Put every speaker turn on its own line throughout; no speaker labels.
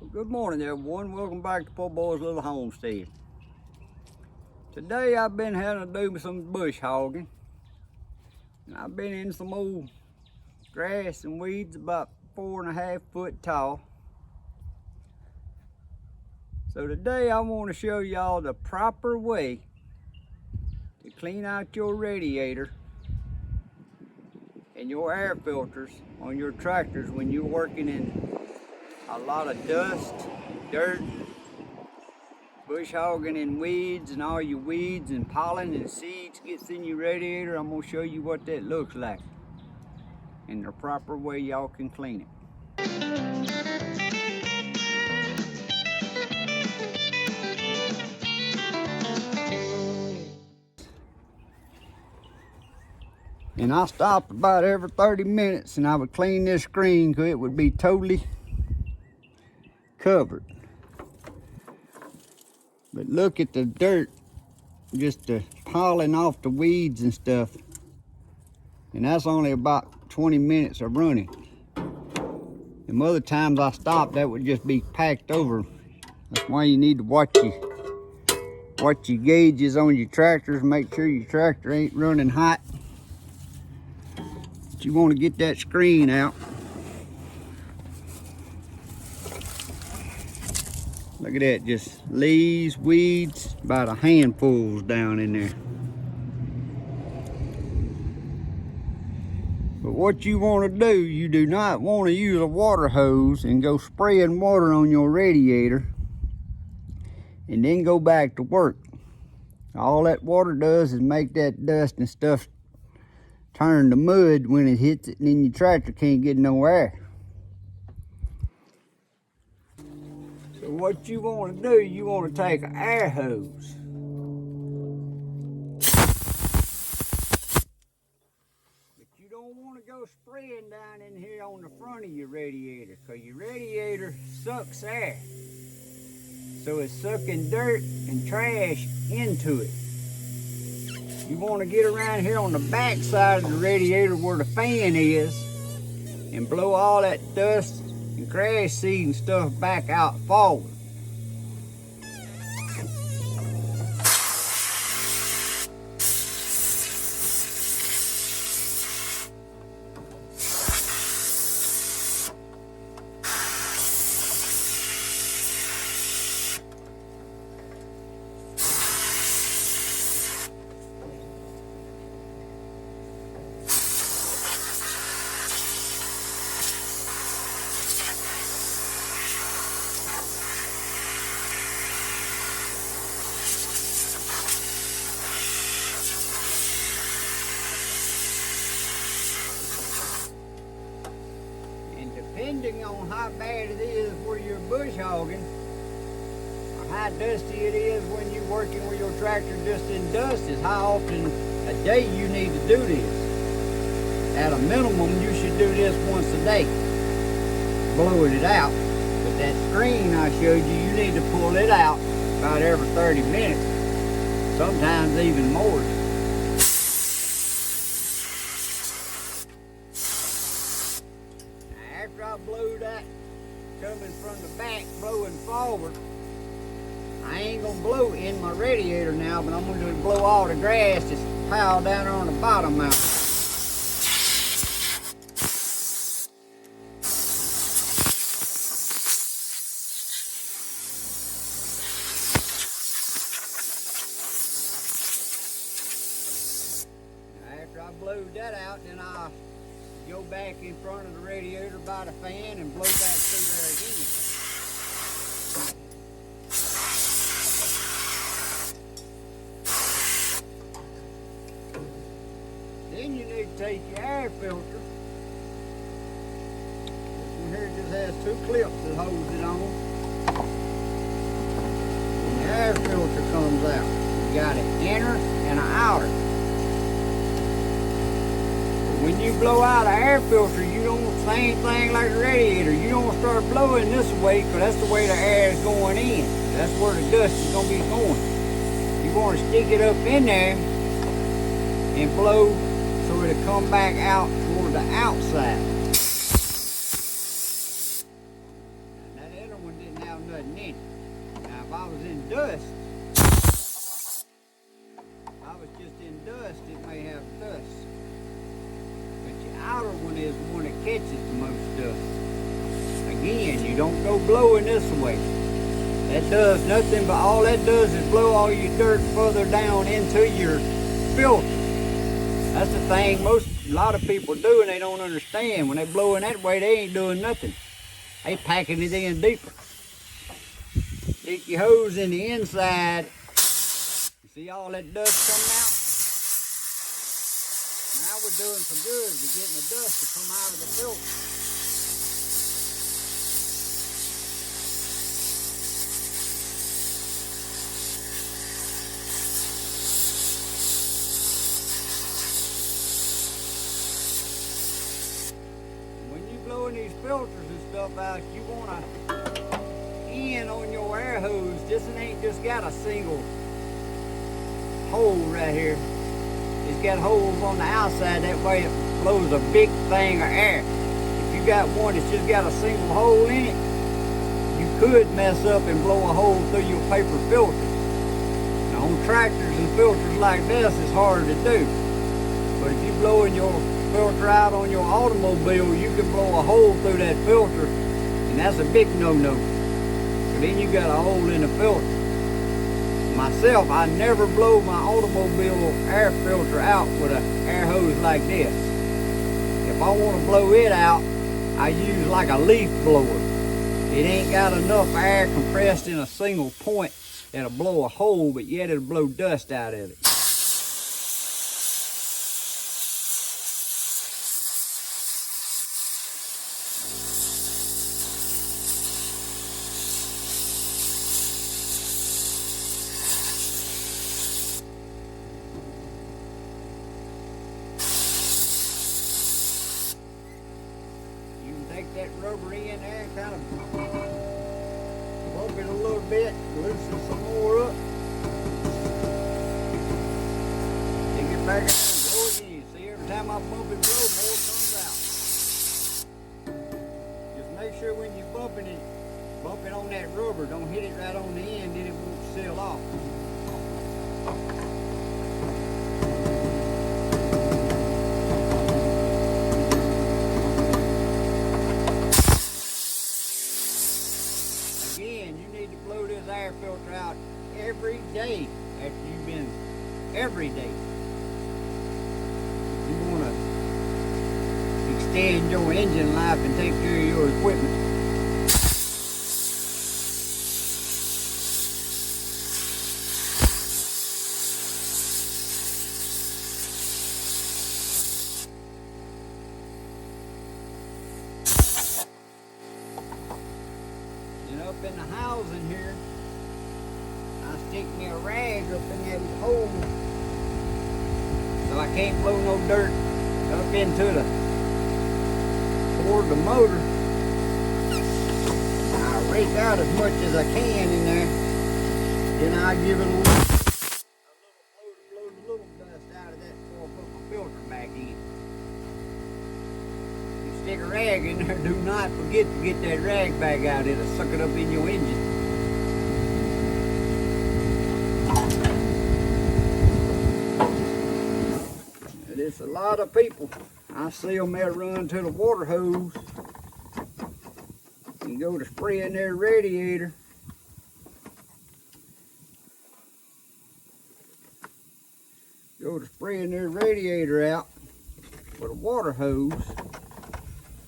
Well, good morning, everyone. Welcome back to Poorboys Little Homestead. Today I've been having to do some bush hogging. And I've been in some old grass and weeds about 4.5 foot tall. So today I want to show y'all the proper way to clean out your radiator and your air filters on your tractors when you're working in a lot of dust, dirt, bush hogging and weeds, and all your weeds and pollen and seeds gets in your radiator. I'm going to show you what that looks like and the proper way y'all can clean it. And I stopped about every 30 minutes and I would clean this screen because it would be totally covered. But look at the dirt, just the pollen off the weeds and stuff. And that's only about 20 minutes of running. And other times I stopped, that would just be packed over. That's why you need to watch your gauges on your tractors. Make sure your tractor ain't running hot. But you want to get that screen out. Look at that, just leaves, weeds, about a handful's down in there. But what you want to do, you do not want to use a water hose and go spraying water on your radiator and then go back to work. All that water does is make that dust and stuff turn to mud when it hits it, and then your tractor can't get no air. So what you want to do, you want to take an air hose. But you don't want to go spraying down in here on the front of your radiator, because your radiator sucks air. So it's sucking dirt and trash into it. You want to get around here on the back side of the radiator where the fan is and blow all that dust and grass seed and stuff back out forward. Depending on how bad it is where you're bush hogging, or how dusty it is when you're working with your tractor just in dust, is how often a day you need to do this. At a minimum, you should do this once a day, blowing it out. But that screen I showed you, you need to pull it out about every 30 minutes, sometimes even more. After I blow that coming from the back, blowing forward, I ain't gonna blow in my radiator now, but I'm gonna blow all the grass that's piled down there on the bottom out. After I blowed that out, then I'll go back in front of the radiator by the fan and blow back through there again. Then you need to take your air filter. This one here just has 2 clips that holds it on. And the air filter comes out. You got an inner and an outer. When you blow out an air filter, you don't same thing like a radiator. You don't start blowing this way, because that's the way the air is going in. That's where the dust is going to be going. You want to stick it up in there and blow so it'll come back out toward the outside. And that other one didn't nothing in it. Now if I was in dust, it may have dust. But your outer one is the one that catches the most dust. Again, you don't go blowing this way. That does nothing but all that does is blow all your dirt further down into your filter. That's the thing a lot of people do and they don't understand. When they blowing that way, they ain't doing nothing. They packing it in deeper. Stick your hose in the inside. You see all that dust coming out? Now we're doing some good. We're getting the dust to come out of the filter. When you blowing these filters and stuff out, you want to end on your air hose. This one ain't just got a single hole right here. It's got holes on the outside, that way it blows a big thing of air. If you got one that's just got a single hole in it, you could mess up and blow a hole through your paper filter. Now on tractors and filters like this, it's harder to do. But if you're blowing your filter out on your automobile, you can blow a hole through that filter, and that's a big no-no. So then you got a hole in the filter. Myself, I never blow my automobile air filter out with an air hose like this. If I want to blow it out, I use like a leaf blower. It ain't got enough air compressed in a single point that'll blow a hole, but yet it'll blow dust out of it. Take that rubber in there and kind of bump it a little bit, loosen some more up. Take it back out and blow again. See, every time I bump it, blow, more comes out. Just make sure when you're bumping it on that rubber, don't hit it right on the end, then it won't seal off. Air filter out every day after you've been every day. You want to extend your engine life and take care of your equipment. And up in the housing here, I stick me a rag up in that hole so I can't blow no dirt up into toward the motor. I rake out as much as I can in there, then I give it a little blow the little dust out of that before I put my filter back in. You stick a rag in there, do not forget to get that rag back out. It'll suck it up in your engine. It's a lot of people. I see them there run to the water hose and go to spraying their radiator. Go to spraying their radiator out with a water hose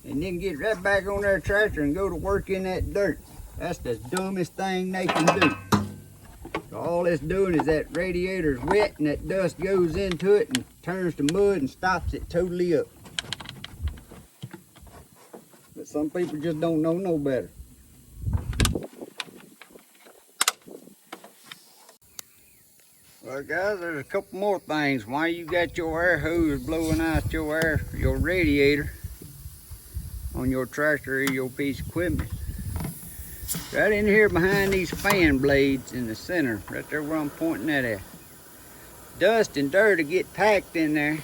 and then get right back on their tractor and go to work in that dirt. That's the dumbest thing they can do. So all it's doing is that radiator's wet and that dust goes into it and turns to mud and stops it totally up. But some people just don't know no better. Well guys, there's a couple more things. Why you got your air hose blowing out your radiator on your tractor or your piece of equipment. Right in here behind these fan blades in the center, right there where I'm pointing that at. Dust and dirt will get packed in there,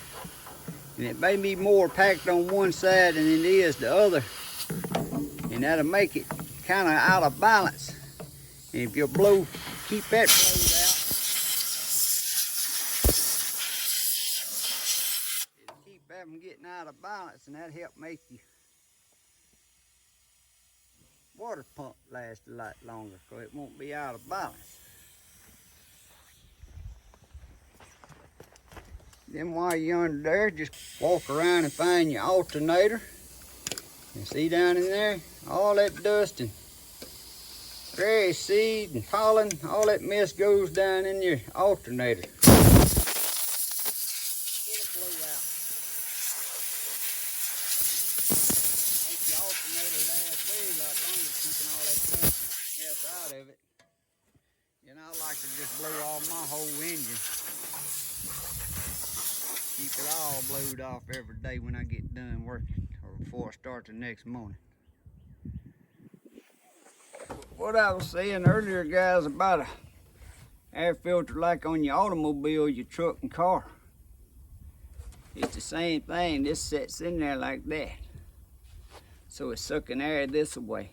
and it may be more packed on one side than it is the other, and that'll make it kind of out of balance. And if you'll keep that blowed out, it'll keep that from getting out of balance, and that'll help make your water pump last a lot longer, so it won't be out of balance. Then while you're under there, just walk around and find your alternator. And see down in there, all that dust and grass seed and pollen, all that mess goes down in your alternator. It'll blow out. Make your alternator last way a lot longer, keeping all that dust and mess out of it. You know, I like to just blow off my whole engine. Keep it all blowed off every day when I get done working, or before I start the next morning. What I was saying earlier, guys, about a air filter like on your automobile, your truck and car. It's the same thing. This sits in there like that. So it's sucking air this way.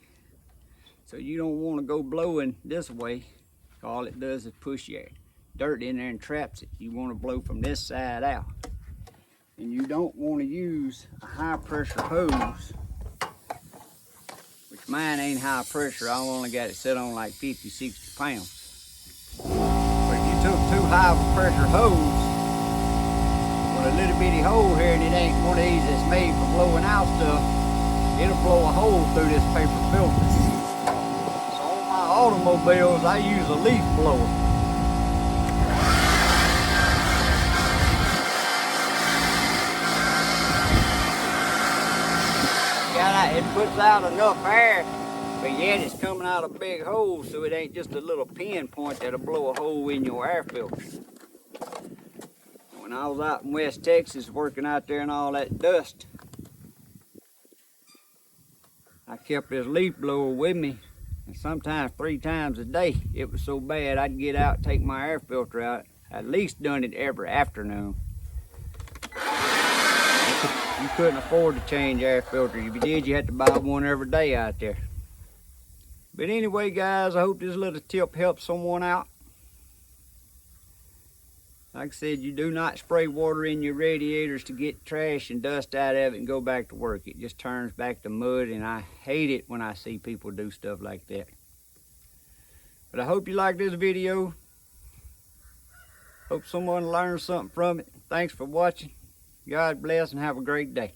So you don't want to go blowing this way. All it does is push your dirt in there and traps it. You want to blow from this side out. And you don't want to use a high pressure hose, which mine ain't high pressure. I only got it set on like 50, 60 pounds. But if you took too high of a pressure hose with a little bitty hole here, and it ain't one of these that's made for blowing out stuff, it'll blow a hole through this paper filter. So on my automobiles, I use a leaf blower. It puts out enough air, but yet it's coming out of big holes, so it ain't just a little pinpoint that'll blow a hole in your air filter. When I was out in West Texas working out there in all that dust, I kept this leaf blower with me, and sometimes 3 times a day. It was so bad I'd get out, take my air filter out. I at least done it every afternoon. You couldn't afford to change air filters. If you did, you had to buy one every day out there. But anyway, guys, I hope this little tip helps someone out. Like I said, you do not spray water in your radiators to get trash and dust out of it and go back to work. It just turns back to mud, and I hate it when I see people do stuff like that. But I hope you like this video. Hope someone learned something from it. Thanks for watching. God bless and have a great day.